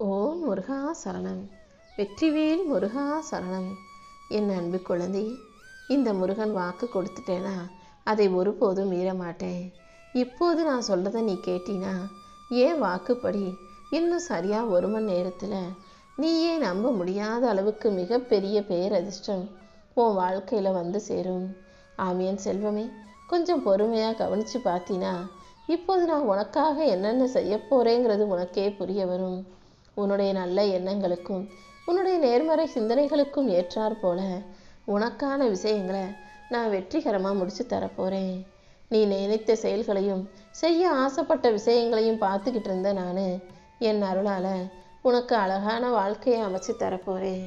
ஓம் முருகா சரணம். வெற்றிவேல் முருகா சரணம். என் அன்பு குழந்தை, இந்த முருகன் வாக்கு கொடுத்துட்டேனா அதை ஒருபோதும் மீற மாட்டேன். இப்போது நான் சொல்றதை நீ கேட்டினா ஏன் வாக்குப்படி இன்னும் சரியா 1 மணி நேரத்தில் நீயே நம்ப முடியாத அளவுக்கு மிகப்பெரிய பேரதிர்ஷ்டம் உன் வாழ்க்கையில் வந்து சேரும். ஆமியன் செல்வமே, கொஞ்சம் பொறுமையாக கவனித்து பார்த்தினா இப்போது நான் உனக்காக என்னென்ன செய்ய போகிறேங்கிறது உனக்கே புரிய வரும். உன்னுடைய நல்ல எண்ணங்களுக்கும் உன்னுடைய நேர்மறை சிந்தனைகளுக்கும் ஏற்றாற் போல உனக்கான விஷயங்களை நான் வெற்றிகரமாக முடிச்சு தரப்போகிறேன். நீ நினைத்த செயல்களையும் செய்ய ஆசைப்பட்ட விஷயங்களையும் பார்த்துக்கிட்டு இருந்த நான் என் அருளால் உனக்கு அழகான வாழ்க்கையை அமைச்சு தரப்போகிறேன்.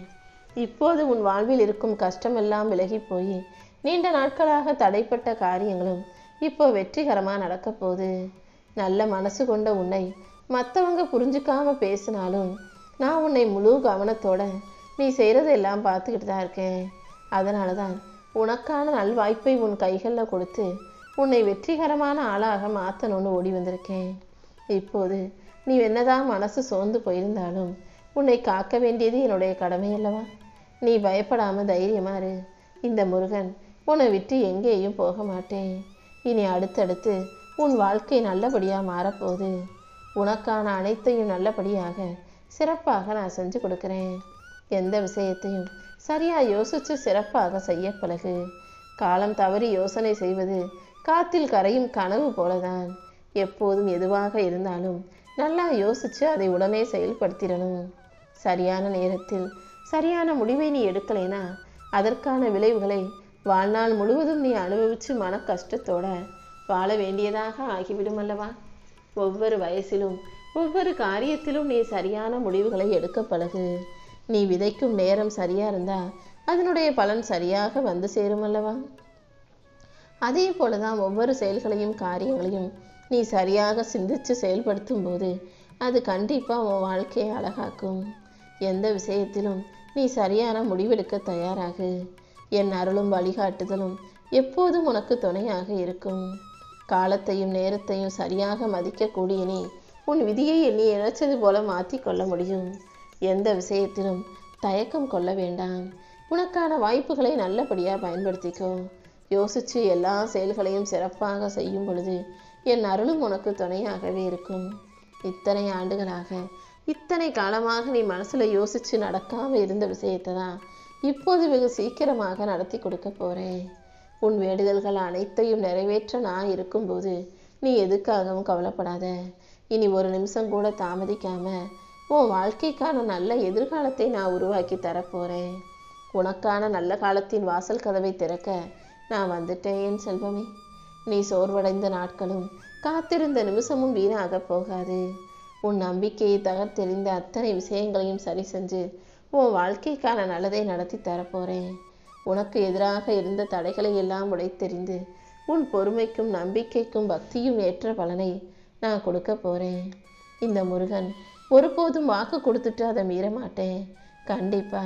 இப்போது உன் வாழ்வில் இருக்கும் கஷ்டமெல்லாம் விலகி போய் நீண்ட நாட்களாக தடைப்பட்ட காரியங்களும் இப்போ வெற்றிகரமாக நடக்க போகுது. நல்ல மனசு கொண்ட உன்னை மற்றவங்க புரிஞ்சுக்காம பேசினாலும் நான் உன்னை முழு கவனத்தோட நீ செய்கிறதெல்லாம் பார்த்துக்கிட்டு தான் இருக்கேன். அதனால தான் உனக்கான நல்வாய்ப்பை உன் கைகளில் கொடுத்து உன்னை வெற்றிகரமான ஆளாக மாற்றணும்னு ஓடி வந்திருக்கேன். இப்போது நீ என்னதான் மனசு சோர்ந்து போயிருந்தாலும் உன்னை காக்க வேண்டியது என்னுடைய கடமை அல்லவா? நீ பயப்படாமல் தைரியமாக இரு. இந்த முருகன் உன்னை விட்டு எங்கேயும் போக மாட்டேன். இனி அடுத்தடுத்து உன் வாழ்க்கை நல்லபடியாக மாறப்போகுது. உனக்கான அனைத்தையும் நல்லபடியாக சிறப்பாக நான் செஞ்சு கொடுக்குறேன். எந்த விஷயத்தையும் சரியாக யோசித்து சிறப்பாக செய்ய பழகு. காலம் தவறி யோசனை செய்வது காத்தில் கரையும் கனவு போலதான். எப்போதும் எதுவாக இருந்தாலும் நல்லா யோசித்து அதை உடனே செயல்படுத்திடணும். சரியான நேரத்தில் சரியான முடிவை நீ எடுக்கலைனா அதற்கான விளைவுகளை வாழ்நாள் முழுவதும் நீ அனுபவித்து மன கஷ்டத்தோட வாழ வேண்டியதாக ஆகிவிடும் அல்லவா? ஒவ்வொரு வயசிலும் ஒவ்வொரு காரியத்திலும் நீ சரியான முடிவுகளை எடுக்க பழகு. நீ விதைக்கும் நேரம் சரியா இருந்தா அதனுடைய பலன் சரியாக வந்து சேரும் அல்லவா? அதே போலதான் ஒவ்வொரு செயல்களையும் காரியங்களையும் நீ சரியாக சிந்திச்சு செயல்படுத்தும் போது அது கண்டிப்பா உன் வாழ்க்கையை அழகாக்கும். எந்த விஷயத்திலும் நீ சரியான முடிவெடுக்க தயாராகு. என் அருளும் வழிகாட்டுதலும் எப்போதும் உனக்கு துணையாக இருக்கும். காலத்தையும் நேரத்தையும் சரியாக மதிக்கக்கூடிய நீ உன் விதியை நீ நினைச்சது போல மாற்றி கொள்ள முடியும். எந்த விஷயத்திலும் தயக்கம் கொள்ள வேண்டாம். உனக்கான வாய்ப்புகளை நல்லபடியாக பயன்படுத்திக்கோ. யோசித்து எல்லா செயல்களையும் சிறப்பாக செய்யும் பொழுது என் அருளும் உனக்கு துணையாகவே இருக்கும். இத்தனை ஆண்டுகளாக இத்தனை காலமாக நீ மனசில் யோசித்து நடக்காமல் இருந்த விஷயத்தை தான் இப்போது வெகு சீக்கிரமாக நடத்தி கொடுக்க போகிறேன். உன் வேண்டுதல்கள் அனைத்தையும் நிறைவேற்ற நான் இருக்கும்போது நீ எதுக்காகவும் கவலைப்படாத. இனி 1 நிமிஷம் கூட தாமதிக்காம உன் வாழ்க்கைக்கான நல்ல எதிர்காலத்தை நான் உருவாக்கி தரப்போகிறேன். உனக்கான நல்ல காலத்தின் வாசல் கதவை திறக்க நான் வந்துட்டேன் என் செல்வமே. நீ சோர்வடைந்த நாட்களும் காத்திருந்த நிமிஷமும் வீணாக போகாது. உன் நம்பிக்கையை தகர்த்தெறிந்த அத்தனை விஷயங்களையும் சரி செஞ்சு உன் வாழ்க்கைக்கான நல்லதை நடத்தி தரப்போகிறேன். உனக்கு எதிராக இருந்த தடைகளை எல்லாம் உடைத்தெறிந்து உன் பொறுமைக்கும் நம்பிக்கைக்கும் பக்தியும் ஏற்ற பலனை நான் கொடுக்க போகிறேன். இந்த முருகன் ஒருபோதும் வாக்கு கொடுத்துட்டு அதை மீற மாட்டேன். கண்டிப்பா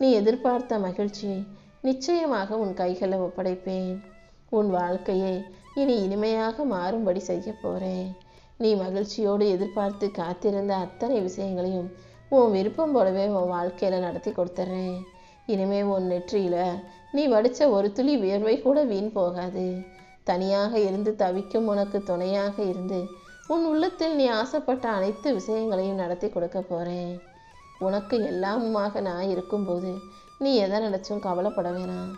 நீ எதிர்பார்த்த மகிழ்ச்சியை நிச்சயமாக உன் கைகளில் ஒப்படைப்பேன். உன் வாழ்க்கையை இனி இனிமையாக மாறும்படி செய்ய போகிறேன். நீ மகிழ்ச்சியோடு எதிர்பார்த்து காத்திருந்த அத்தனை விஷயங்களையும் உன் விருப்பம் போலவே உன் வாழ்க்கையில் நடத்தி கொடுத்துட்றேன். இனிமே உன் நெற்றியில் நீ வடித்த ஒரு துளி வியர்வை கூட வீண் போகாது. தனியாக இருந்து தவிக்கும் உனக்கு துணையாக இருந்து உன் உள்ளத்தில் நீ ஆசைப்பட்ட அனைத்து விஷயங்களையும் நடத்தி கொடுக்க போகிறேன். உனக்கு எல்லாமுமாக நான் இருக்கும்போது நீ எதை நினச்சும் கவலைப்பட வேணாம்.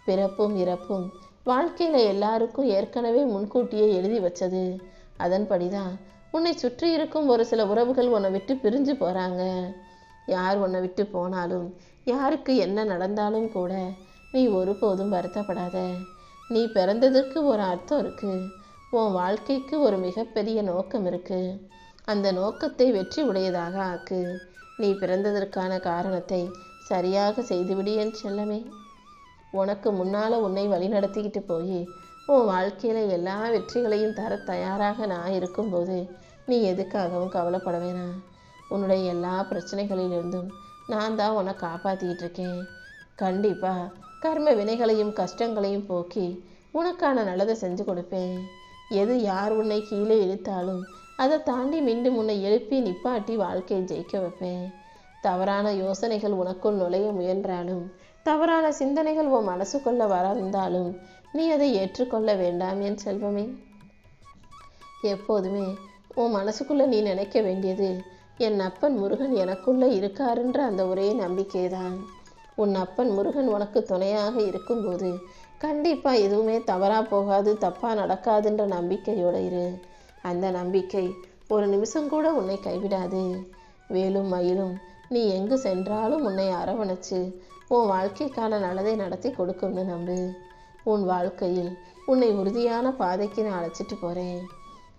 பிறப்பும் இறப்பும் வாழ்க்கையில் எல்லாருக்கும் ஏற்கனவே முன்கூட்டியே எழுதி வச்சது. அதன்படிதான் உன்னை சுற்றி இருக்கும் ஒரு சில உறவுகள் உன்னை விட்டு பிரிஞ்சு போகிறாங்க. யார் உன்னை விட்டு போனாலும் யாருக்கு என்ன நடந்தாலும் கூட நீ ஒருபோதும் வருத்தப்படாத. நீ பிறந்ததற்கு ஒரு அர்த்தம் இருக்குது. உன் வாழ்க்கைக்கு ஒரு மிகப்பெரிய நோக்கம் இருக்குது. அந்த நோக்கத்தை வெற்றி உடையதாக ஆக்கு. நீ பிறந்ததற்கான காரணத்தை சரியாக செய்துவிடு என் செல்லமே. உனக்கு முன்னால் உன்னை வழிநடத்திக்கிட்டு போய் உன் வாழ்க்கையில் எல்லா வெற்றிகளையும் தர தயாராக நான் இருக்கும்போது நீ எதுக்காகவும் கவலைப்பட வேணாம். உன்னுடைய எல்லா பிரச்சனைகளிலிருந்தும் நான் தான் உன்னை காப்பாற்றிக்கிட்டு இருக்கேன். கண்டிப்பாக கர்ம வினைகளையும் கஷ்டங்களையும் போக்கி உனக்கான நல்லதை செஞ்சு கொடுப்பேன். எது யார் உன்னை கீழே இழுத்தாலும் அதை தாண்டி மீண்டும் உன்னை எழுப்பி நிப்பாட்டி வாழ்க்கையை ஜெயிக்க வைப்பேன். தவறான யோசனைகள் உனக்குள் நுழைய முயன்றாலும், தவறான சிந்தனைகள் உன் மனசுக்குள்ள வந்தாலும் நீ அதை ஏற்றுக்கொள்ள வேண்டாம் என் செல்வமே. எப்போதுமே உன் மனசுக்குள்ள நீ நினைக்க வேண்டியது, என் அப்பன் முருகன் எனக்குள்ள இருக்காருன்ற அந்த ஒரே நம்பிக்கைதான். உன் அப்பன் முருகன் உனக்கு துணையாக இருக்கும்போது கண்டிப்பா எதுவுமே தவறா போகாது, தப்பா நடக்காதுன்ற நம்பிக்கையோட இரு. அந்த நம்பிக்கை ஒரு நிமிஷம் கூட உன்னை கைவிடாது. வேலும் மயிலும் நீ எங்கு சென்றாலும் உன்னை அரவணைச்சு உன் வாழ்க்கைக்கான நல்லதை நடத்தி கொடுக்கும்னு நம்பு. உன் வாழ்க்கையில் உன்னை உறுதியான பாதைக்கு நான் அழைச்சிட்டு போறேன்.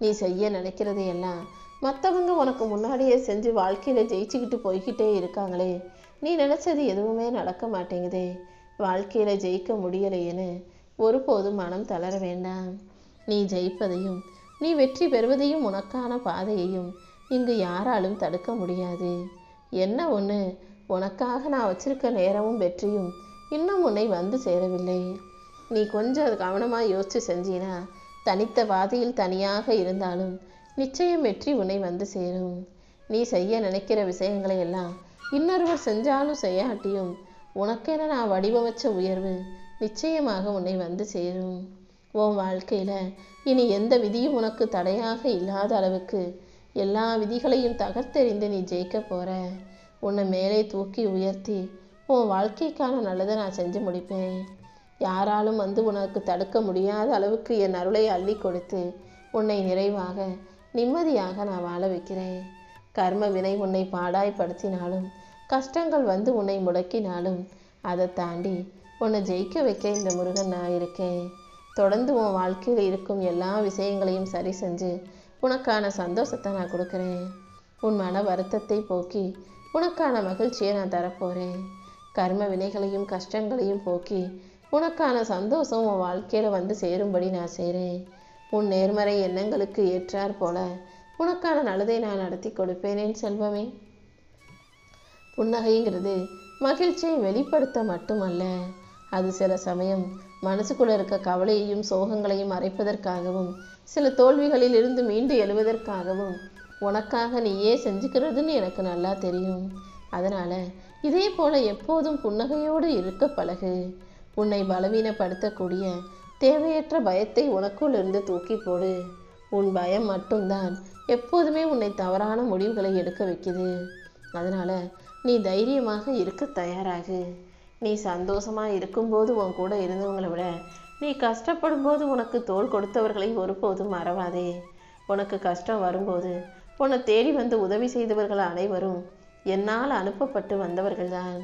நீ செய்ய நினைக்கிறதையெல்லாம் மற்றவங்க உனக்கு முன்னாடியே செஞ்சு வாழ்க்கையில ஜெயிச்சுக்கிட்டு போய்கிட்டே இருக்காங்களே, நீ நினைச்சது எதுவுமே நடக்க மாட்டேங்குதே, வாழ்க்கையில ஜெயிக்க முடியலையேன்னு ஒருபோதும் மனம் தளர வேண்டாம். நீ ஜெயிப்பதையும் நீ வெற்றி பெறுவதையும் உனக்கான பாதையையும் இங்கு யாராலும் தடுக்க முடியாது. என்ன ஒன்று, உனக்காக நான் வச்சிருக்க நேரமும் வெற்றியும் இன்னும் உன்னை வந்து சேரவில்லை. நீ கொஞ்சம் கவனமாக யோசிச்சு செஞ்சினா தனித்த பாதையில் தனியாக இருந்தாலும் நிச்சயம் வெற்றி உன்னை வந்து சேரும். நீ செய்ய நினைக்கிற விஷயங்களை எல்லாம் இன்னொருவர் செஞ்சாலும் செய்யாட்டியும் உனக்கென நான் வடிவமைச்ச உயர்வு நிச்சயமாக உன்னை வந்து சேரும். உன் வாழ்க்கையில இனி எந்த விதியும் உனக்கு தடையாக இல்லாத அளவுக்கு எல்லா விதிகளையும் தகர்த்தெறிந்து நீ ஜெயிக்க போற. உன்னை மேலே தூக்கி உயர்த்தி உன் வாழ்க்கைக்கான நல்லதை நான் செஞ்சு முடிப்பேன். யாராலும் வந்து உனக்கு தடுக்க முடியாத அளவுக்கு என் அருளை அள்ளி கொடுத்து உன்னை நிறைவாக நிம்மதியாக நான் வாழ வைக்கிறேன். கர்ம வினை உன்னை பாடாய்படுத்தினாலும், கஷ்டங்கள் வந்து உன்னை முடக்கினாலும் அதை தாண்டி உன்னை ஜெயிக்க வைக்க இந்த முருகன் நான் இருக்கேன். தொடர்ந்து உன் வாழ்க்கையில் இருக்கும் எல்லா விஷயங்களையும் சரி செஞ்சு உனக்கான சந்தோஷத்தை நான் கொடுக்குறேன். உன் மன வருத்தத்தை போக்கி உனக்கான மகிழ்ச்சியை நான் தரப்போகிறேன். கர்ம வினைகளையும் கஷ்டங்களையும் போக்கி உனக்கான சந்தோஷம் உன் வாழ்க்கையில் வந்து சேரும்படி நான் செய்கிறேன். உன் நேர்மறை எண்ணங்களுக்கு ஏற்றார் போல உனக்கான நல்லதை நான் நடத்தி கொடுப்பேனேன் செல்வமே. புன்னகைங்கிறது மகிழ்ச்சியை வெளிப்படுத்த மட்டுமல்ல, அது சில சமயம் மனசுக்குள்ள இருக்க கவலையையும் சோகங்களையும் மறைப்பதற்காகவும், சில தோல்விகளில் இருந்து மீண்டு எழுவதற்காகவும் உனக்காக நீயே செஞ்சுக்கிறதுன்னு எனக்கு நல்லா தெரியும். அதனால இதே போல எப்போதும் புன்னகையோடு இருக்க பழகு. உன்னை பலவீனப்படுத்தக்கூடிய தேவையற்ற பயத்தை உனக்குள் இருந்து தூக்கி போடு. உன் பயம் மட்டும்தான் எப்போதுமே உன்னை தவறான முடிவுகளை எடுக்க வைக்குது. அதனால நீ தைரியமாக இருக்க தயாராகு. நீ சந்தோஷமா இருக்கும்போது உன் கூட இருந்தவங்களை விட நீ கஷ்டப்படும் போது உனக்கு தோள் கொடுத்தவர்களை ஒருபோதும் மறவாதே. உனக்கு கஷ்டம் வரும்போது உன்னை தேடி வந்து உதவி செய்தவர்கள் அனைவரும் என்னால் அனுப்பப்பட்டு வந்தவர்கள்தான்.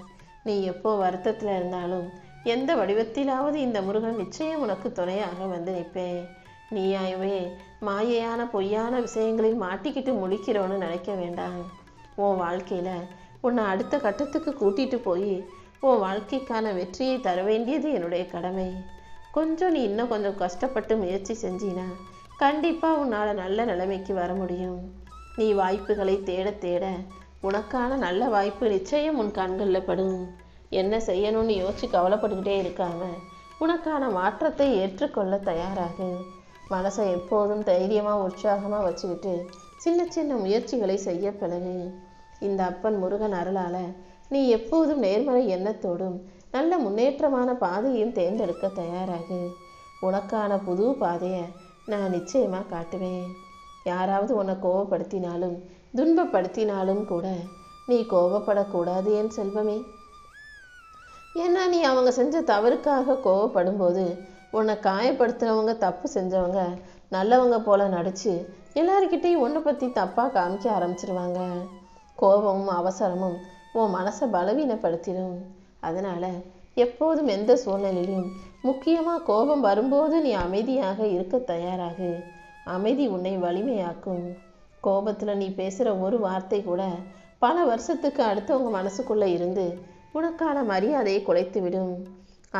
நீ எப்போ வருத்தத்தில் இருந்தாலும் எந்த வடிவத்திலாவது இந்த முருகன் நிச்சயம் உனக்கு துணையாக வந்து நிற்பேன். நீயாவே மாயையான பொய்யான விஷயங்களில் மாட்டிக்கிட்டு முழிக்கிறோன்னு நினைக்க வேண்டாம். உன் வாழ்க்கையில் உன்னை அடுத்த கட்டத்துக்கு கூட்டிகிட்டு போய் உன் வாழ்க்கைக்கான வெற்றியை தர வேண்டியது என்னுடைய கடமை. கொஞ்சம் நீ இன்னும் கொஞ்சம் கஷ்டப்பட்டு முயற்சி செஞ்சினா கண்டிப்பாக உன்னால் நல்ல நிலைமைக்கு வர முடியும். நீ வாய்ப்புகளை தேட தேட உனக்கான நல்ல வாய்ப்பு நிச்சயம் உன் கண்களில் படும். என்ன செய்யணும்னு யோசிச்சு கவலைப்பட்டுக்கிட்டே இருக்காம உனக்கான மாற்றத்தை ஏற்றுக்கொள்ள தயாராகு. மனசை எப்போதும் தைரியமாக உற்சாகமாக வச்சுக்கிட்டு சின்ன சின்ன முயற்சிகளை செய்ய பழகு. இந்த அப்பன் முருகன் அருளால நீ எப்போதும் நேர்மறை எண்ணத்தோடும் நல்ல முன்னேற்றமான பாதையும் தேர்ந்தெடுக்க தயாராகு. உனக்கான புது பாதையை நான் நிச்சயமாக காட்டுவேன். யாராவது உன்னை கோபப்படுத்தினாலும் துன்பப்படுத்தினாலும் கூட நீ கோபப்படக்கூடாது என் செல்வமே. ஏன்னா நீ அவங்க செஞ்ச தவறுக்காக கோபப்படும்போது உன்னை காயப்படுத்தினவங்க தப்பு செஞ்சவங்க நல்லவங்க போல நடிச்சு எல்லாருக்கிட்டையும் உன்னை பற்றி தப்பாக காமிக்க ஆரம்பிச்சிருவாங்க. கோபமும் அவசரமும் உன் மனசை பலவீனப்படுத்திடும். அதனால எப்போதும் எந்த சூழ்நிலையிலும் முக்கியமாக கோபம் வரும்போது நீ அமைதியாக இருக்க தயாராகு. அமைதி உன்னை வலிமையாக்கும். கோபத்தில் நீ பேசுகிற ஒரு வார்த்தை கூட பல வருஷத்துக்கு அடுத்தவங்க மனசுக்குள்ளே இருந்து உனக்கான மரியாதையை குலைத்து விடும்.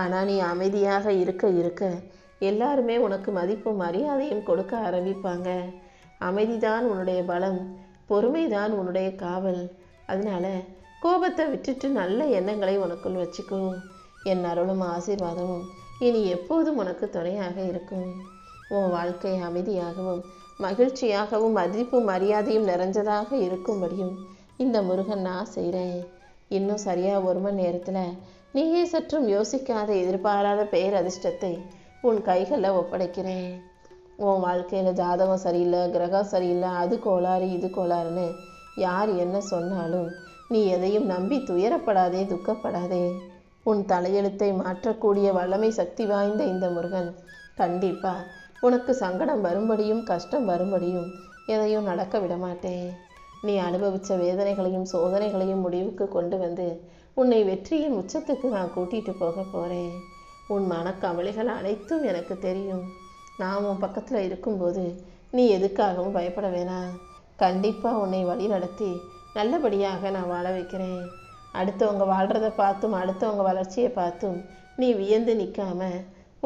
ஆனால் நீ அமைதியாக இருக்க இருக்க எல்லாருமே உனக்கு மதிப்பும் மரியாதையும் கொடுக்க ஆரம்பிப்பாங்க. அமைதிதான் உன்னுடைய பலம், பொறுமைதான் உன்னுடைய காவல். அதனால கோபத்தை விட்டுட்டு நல்ல எண்ணங்களை உனக்குள் வச்சுக்கோ. என் அருளும் ஆசீர்வாதமும் இனி எப்போதும் உனக்கு துணையாக இருக்கும். உன் வாழ்க்கை அமைதியாகவும் மகிழ்ச்சியாகவும் மதிப்பும் மரியாதையும் நிறைஞ்சதாக இருக்கும்படியும் இந்த முருகன் நான் செய்கிறேன். இன்னும் சரியாக 1 மணி நேரத்தில் நீயே சற்றும் யோசிக்காத எதிர்பாராத பெயர் அதிர்ஷ்டத்தை உன் கைகளில் ஒப்படைக்கிறேன். உன் வாழ்க்கையில் ஜாதகம் சரியில்லை, கிரகம் சரியில்லை, அது கோளாறு இது கோளாறுன்னு யார் என்ன சொன்னாலும் நீ எதையும் நம்பி துயரப்படாதே, துக்கப்படாதே. உன் தலையெழுத்தை மாற்றக்கூடிய வல்லமை சக்தி வாய்ந்த இந்த முருகன் கண்டிப்பா உனக்கு சங்கடம் வரும்படியும் கஷ்டம் வரும்படியும் எதையும் நடக்க விடமாட்டேன். நீ அனுபவித்த வேதனைகளையும் சோதனைகளையும் முடிவுக்கு கொண்டு வந்து உன்னை வெற்றியின் உச்சத்துக்கு நான் கூட்டிகிட்டு போக போகிறேன். உன் மனக்கவலைகள் அனைத்தும் எனக்கு தெரியும். நான் உன் பக்கத்தில் இருக்கும்போது நீ எதுக்காகவும் பயப்பட வேணாம். கண்டிப்பாக உன்னை வழி நடத்தி நல்லபடியாக நான் வாழ வைக்கிறேன். அடுத்தவங்க வாழ்கிறத பார்த்தும் அடுத்தவங்க வளர்ச்சியை பார்த்தும் நீ வியந்து நிற்காம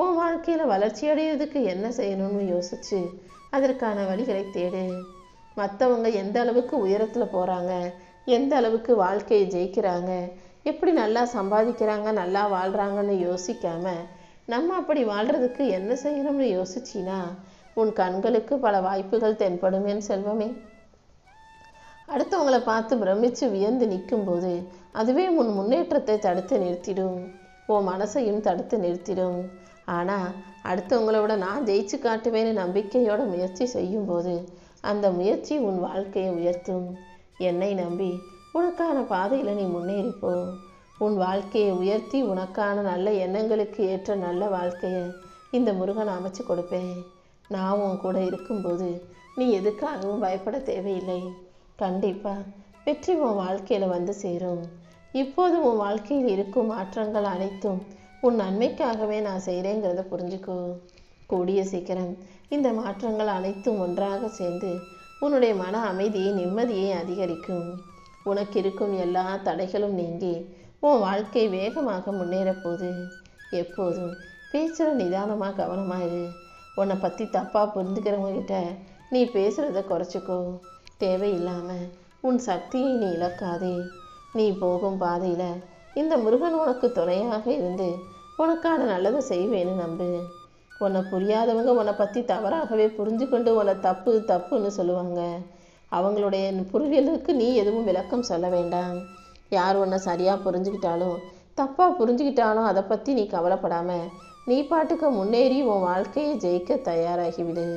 உன் வாழ்க்கையில் வளர்ச்சி அடையிறதுக்கு என்ன செய்யணும்னு யோசிச்சு அதற்கான வழிகளை தேடு. மற்றவங்க எந்த அளவுக்கு உயரத்தில் போகிறாங்க, எந்த அளவுக்கு வாழ்க்கையை ஜெயிக்கிறாங்க, எப்படி நல்லா சம்பாதிக்கிறாங்க, நல்லா வாழ்கிறாங்கன்னு யோசிக்காம நம்ம அப்படி வாழ்கிறதுக்கு என்ன செய்யணும்னு யோசிச்சின்னா உன் கண்களுக்கு பல வாய்ப்புகள் தென்படும் என் செல்வமே. அடுத்தவங்களை பார்த்து பிரமிச்சு வியந்து நிற்கும்போது அதுவே உன் முன்னேற்றத்தை தடுத்து நிறுத்திடும், உன் மனசையும் தடுத்து நிறுத்திடும். ஆனால் அடுத்தவங்களோட நான் ஜெயிச்சு காட்டுவேன்னு நம்பிக்கையோட முயற்சி செய்யும்போது அந்த முயற்சி உன் வாழ்க்கையை உயர்த்தும். என்னை நம்பி உனக்கான பாதையில் நீ முன்னேறிப்போ. உன் வாழ்க்கையை உயர்த்தி உனக்கான நல்ல எண்ணங்களுக்கு ஏற்ற நல்ல வாழ்க்கையை இந்த முருகன் அமைச்சு கொடுப்பேன். நான் உன் கூட இருக்கும்போது நீ எதுக்காகவும் பயப்பட தேவையில்லை. கண்டிப்பாக வெற்றி உன் வாழ்க்கையில் வந்து சேரும். இப்போது உன் வாழ்க்கையில் இருக்கும் மாற்றங்கள் அனைத்தும் உன் நன்மைக்காகவே நான் செய்கிறேங்கிறத புரிஞ்சுக்கோ. கூடிய சீக்கிரம் இந்த மாற்றங்கள் அனைத்தும் ஒன்றாக சேர்ந்து உன்னுடைய மன அமைதியை நிம்மதியை அதிகரிக்கும். உனக்கு இருக்கும் எல்லா தடைகளும் நீங்கி உன் வாழ்க்கை வேகமாக முன்னேறப்போகுது. எப்போதும் பேசுகிற நிதானமாக கவனமாக இரு. உன்னை பற்றி தப்பாக புரிஞ்சுக்கிறவங்ககிட்ட நீ பேசுகிறத குறைச்சிக்கோ. தேவையில்லாமல் உன் சக்தியை நீ இழக்காதே. நீ போகும் பாதையில் இந்த முருகன் உனக்கு துணையாக இருந்து உனக்கான நல்லதை செய்வேன்னு நம்பு. உன்னை புரியாதவங்க உன்னை பற்றி தவறாகவே புரிஞ்சு கொண்டு உன்னை தப்பு தப்புன்னு சொல்லுவாங்க. அவங்களுடைய புரிதலுக்கு நீ எதுவும் விளக்கம் சொல்ல வேண்டாம். யார் உன்னை சரியாக புரிஞ்சுக்கிட்டாலும் தப்பாக புரிஞ்சுக்கிட்டாலும் அதை பற்றி நீ கவலைப்படாமல் நீ பாட்டுக்கு முன்னேறி உன் வாழ்க்கையை ஜெயிக்க தயாராகிவிடு.